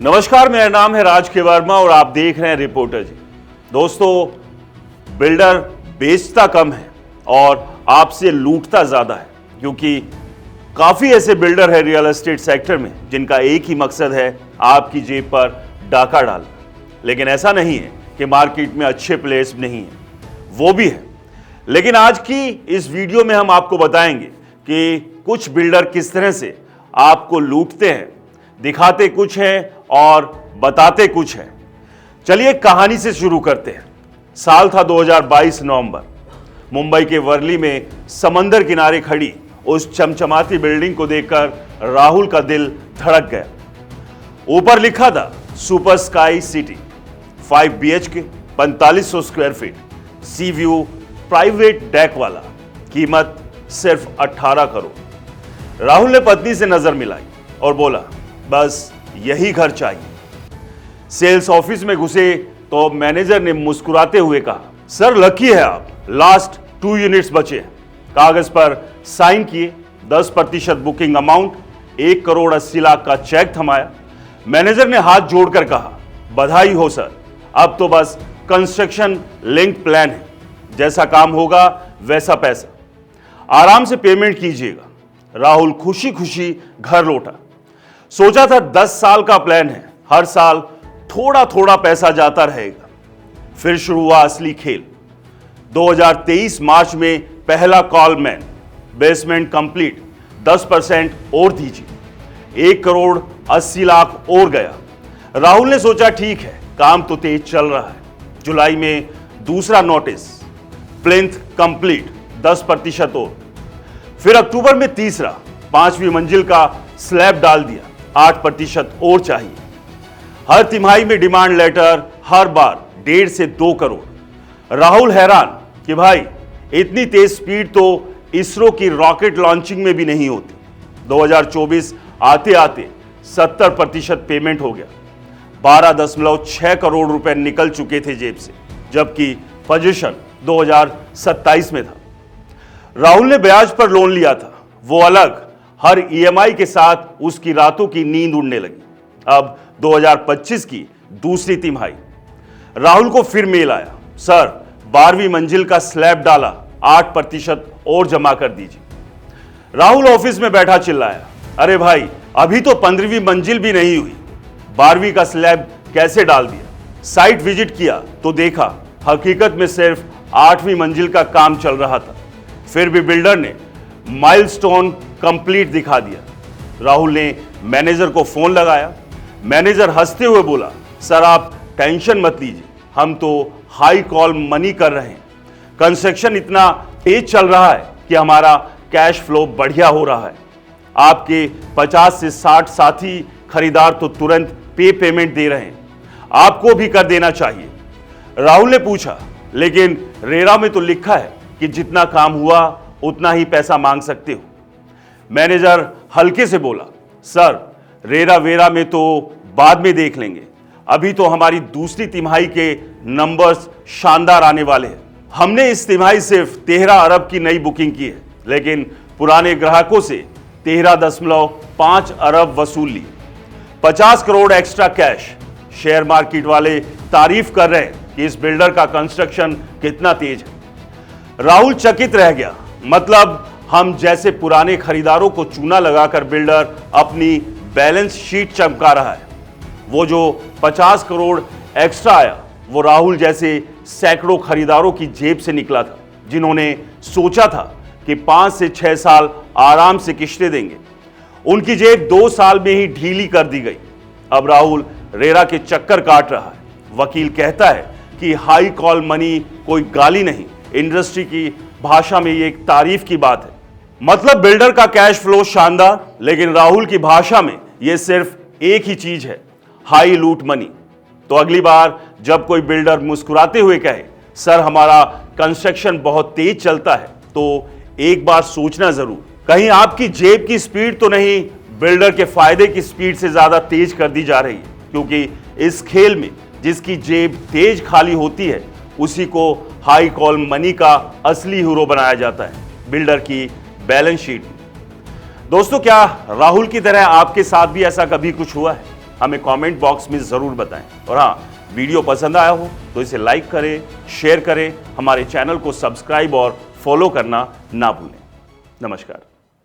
नमस्कार, मेरा नाम है राज के वर्मा और आप देख रहे हैं रिपोर्टर जी। दोस्तों, बिल्डर बेचता कम है और आपसे लूटता ज्यादा है, क्योंकि काफी ऐसे बिल्डर है रियल एस्टेट सेक्टर में जिनका एक ही मकसद है आपकी जेब पर डाका डालना। लेकिन ऐसा नहीं है कि मार्केट में अच्छे प्लेयर्स नहीं है, वो भी है। लेकिन आज की इस वीडियो में हम आपको बताएंगे कि कुछ बिल्डर किस तरह से आपको लूटते हैं, दिखाते कुछ हैं और बताते कुछ हैं। चलिए कहानी से शुरू करते हैं। साल था 2022 नवंबर। मुंबई के वर्ली में समंदर किनारे खड़ी उस चमचमाती बिल्डिंग को देखकर राहुल का दिल धड़क गया। ऊपर लिखा था super sky city, 5 BHK, 4500 square feet, सी व्यू, प्राइवेट डेक वाला, कीमत सिर्फ 18 करोड़। राहुल ने पत्नी से नजर मिलाई और बोला, बस यही घर चाहिए। सेल्स ऑफिस में घुसे तो मैनेजर ने मुस्कुराते हुए कहा, सर लकी है आप, लास्ट 2 यूनिट्स बचे हैं। कागज पर साइन किए, 10% बुकिंग अमाउंट, 1 करोड़ 80 लाख का चेक थमाया। मैनेजर ने हाथ जोड़कर कहा, बधाई हो सर, अब तो बस कंस्ट्रक्शन लिंक प्लान है, जैसा काम होगा वैसा पैसा, आराम से पेमेंट कीजिएगा। राहुल खुशी खुशी घर लौटा। सोचा था 10 साल का प्लान है, हर साल थोड़ा थोड़ा पैसा जाता रहेगा। फिर शुरू हुआ असली खेल। 2023 मार्च में पहला कॉल मैन, बेसमेंट कंप्लीट, 10% और दीजिए। 1 करोड़ 80 लाख और गया। राहुल ने सोचा ठीक है, काम तो तेज चल रहा है। जुलाई में दूसरा नोटिस, प्लिंथ कंप्लीट, 10% और। फिर अक्टूबर में तीसरा, 5वीं मंजिल का स्लैब डाल दिया, 8% और चाहिए। हर तिमाही में डिमांड लेटर, हर बार 1.5 से 2 करोड़। राहुल हैरान कि भाई इतनी तेज स्पीड तो इसरो की रॉकेट लॉन्चिंग में भी नहीं होती। 2024 आते आते 70% पेमेंट हो गया। 12.6 करोड़ रुपए निकल चुके थे जेब से, जबकि पोजीशन 2027 में था। राहुल ने ब्याज पर लोन लिया था, वो अलग। हर EMI के साथ उसकी रातों की नींद उड़ने लगी। अब 2025 की दूसरी तिमाही, राहुल को फिर मेल आया, सर 12वीं मंजिल का स्लैब डाला, 8% और जमा कर दीजिए। राहुल ऑफिस में बैठा चिल्लाया, अरे भाई अभी तो 15वीं मंजिल भी नहीं हुई, 12वीं का स्लैब कैसे डाल दिया? साइट विजिट किया तो देखा हकीकत में सिर्फ 8वीं मंजिल का काम चल रहा था। फिर भी बिल्डर ने माइलस्टोन कंप्लीट दिखा दिया। राहुल ने मैनेजर को फोन लगाया। मैनेजर हंसते हुए बोला, सर आप टेंशन मत लीजिए, हम तो हाई कॉल मनी कर रहे हैं। कंस्ट्रक्शन इतना तेज चल रहा है कि हमारा कैश फ्लो बढ़िया हो रहा है। आपके 50 से 60 साथी खरीदार तो तुरंत पेमेंट दे रहे हैं, आपको भी कर देना चाहिए। राहुल ने पूछा, लेकिन रेरा में तो लिखा है कि जितना काम हुआ उतना ही पैसा मांग सकते हो। मैनेजर हल्के से बोला, सर रेरा वेरा में तो बाद में देख लेंगे, अभी तो हमारी दूसरी तिमाही के नंबर्स शानदार आने वाले हैं। हमने इस तिमाही सिर्फ 13 अरब की नई बुकिंग की है, लेकिन पुराने ग्राहकों से 13.5 अरब वसूल ली। 50 crore extra cash. Share market वाले तारीफ कर रहे हैं कि इस बिल्डर का कंस्ट्रक्शन कितना तेज है। राहुल चकित रह गया, मतलब हम जैसे पुराने खरीदारों को चूना लगाकर बिल्डर अपनी बैलेंस शीट चमका रहा है। वो जो 50 करोड़ एक्स्ट्रा आया, वो राहुल जैसे सैकड़ों खरीदारों की जेब से निकला था, जिन्होंने सोचा था कि 5 से 6 साल आराम से किश्तें देंगे। उनकी जेब 2 साल में ही ढीली कर दी गई। अब राहुल रेरा के चक्कर काट रहा है। वकील कहता है कि हाई कॉल मनी कोई गाली नहीं, इंडस्ट्री की भाषा में ये एक तारीफ की बात है। मतलब बिल्डर का कैश फ्लो शानदार, लेकिन राहुल की भाषा में यह सिर्फ एक ही चीज है, हाई लूट मनी। तो अगली बार जब कोई बिल्डर मुस्कुराते हुए कहे, सर हमारा कंस्ट्रक्शन बहुत तेज चलता है, तो एक बार सोचना जरूर, कहीं आपकी जेब की स्पीड तो नहीं बिल्डर के फायदे की स्पीड से ज्यादा तेज कर दी जा रही है। क्योंकि इस खेल में जिसकी जेब तेज खाली होती है, उसी को हाई कॉल मनी का असली हीरो बनाया जाता है, बिल्डर की बैलेंस शीट। दोस्तों, क्या राहुल की तरह आपके साथ भी ऐसा कभी कुछ हुआ है? हमें कमेंट बॉक्स में जरूर बताएं। और हाँ, वीडियो पसंद आया हो तो इसे लाइक करें, शेयर करें, हमारे चैनल को सब्सक्राइब और फॉलो करना ना भूलें। नमस्कार।